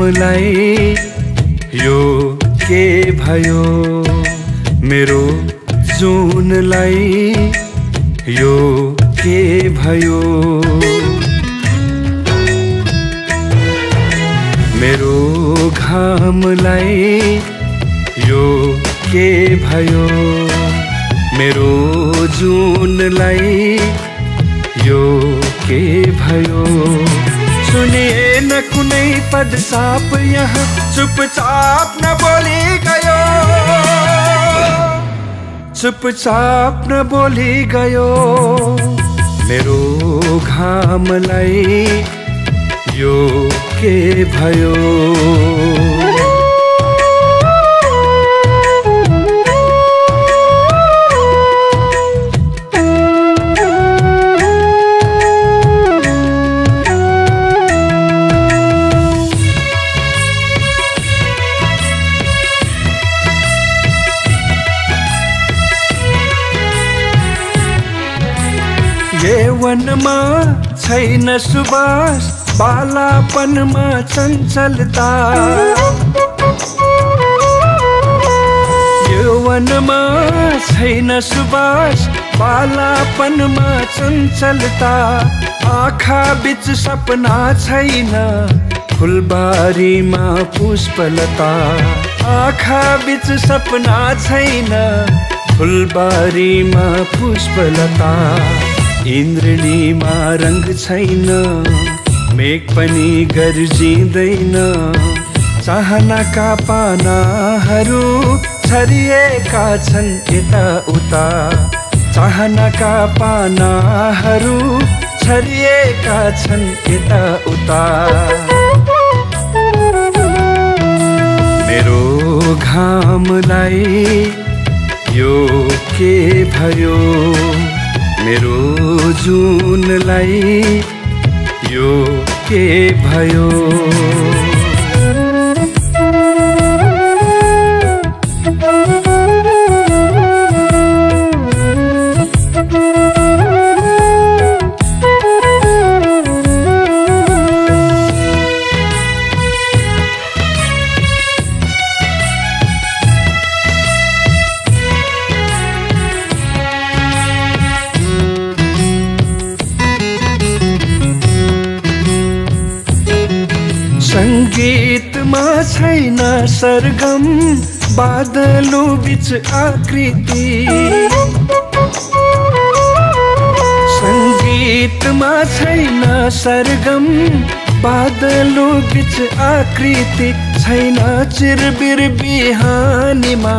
घामलाई यो के भयो, मेरो जुनलाई यो के भयो, मेरो घामलाई यो के भयो, मेरो जुनलाई यो के भयो। सुनिएन कुनै पद साप यहाँ, चुपचाप न बोली गयो, चुपचाप न बोली गयो। मेरो घामलाई यो के भयो। यौवनमा छैन सुबास, बालापनमा चञ्चलता। यौवनमा छैन सुबास, बालापनमा चञ्चलता। आँखा बीच सपना छैन, फुलबारीमा पुष्पलता। आँखा बीच सपना छैन, फुलबारीमा पुष्पलता। इन्द्रणीमा रंग छैन, मेघ पनि गर्जिँदैन। चाहनाका पानाहरू छरिएका छन् यता उता। चाहनाका पानाहरू छरिएका छन् यता उता। मेरो घामलाई यो के भयो, मेरो जुनलाई यो के भयो। संगीतमा छैन सरगम, बादलो बीच आकृति। संगीतमा छैन सरगम, बादलो बीच आकृति। छैन चिरबिर बिहानीमा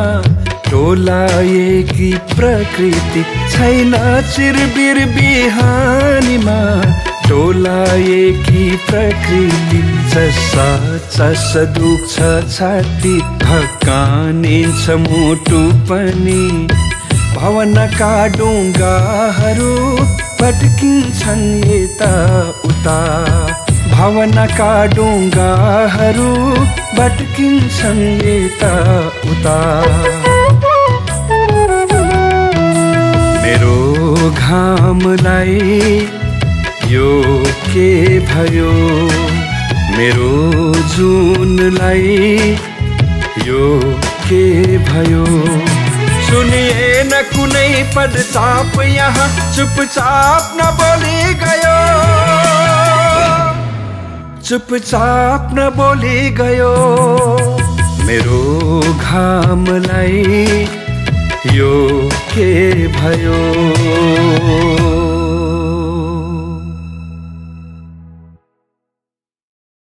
टोलाएकी प्रकृति। छैन चिरबिर बिहानीमा टोलाएकी प्रकृति। चस्सा चस्स दुख्छ छाती, भकानिन्छ मुटु पनि। भावनाका डुङ्गाहरू भट्किन्छन् यता उता। भावनाका डुङ्गाहरू भट्किन्छन् यता उता। मेरो घामलाई यो के भयो, मेरो जुनलाई यो के भयो। सुनिएन कुनै पद चाप यहाँ, चुपचाप न बोली गयो, चुपचाप न बोली गयो। मेरो घामलाई यो के भयो।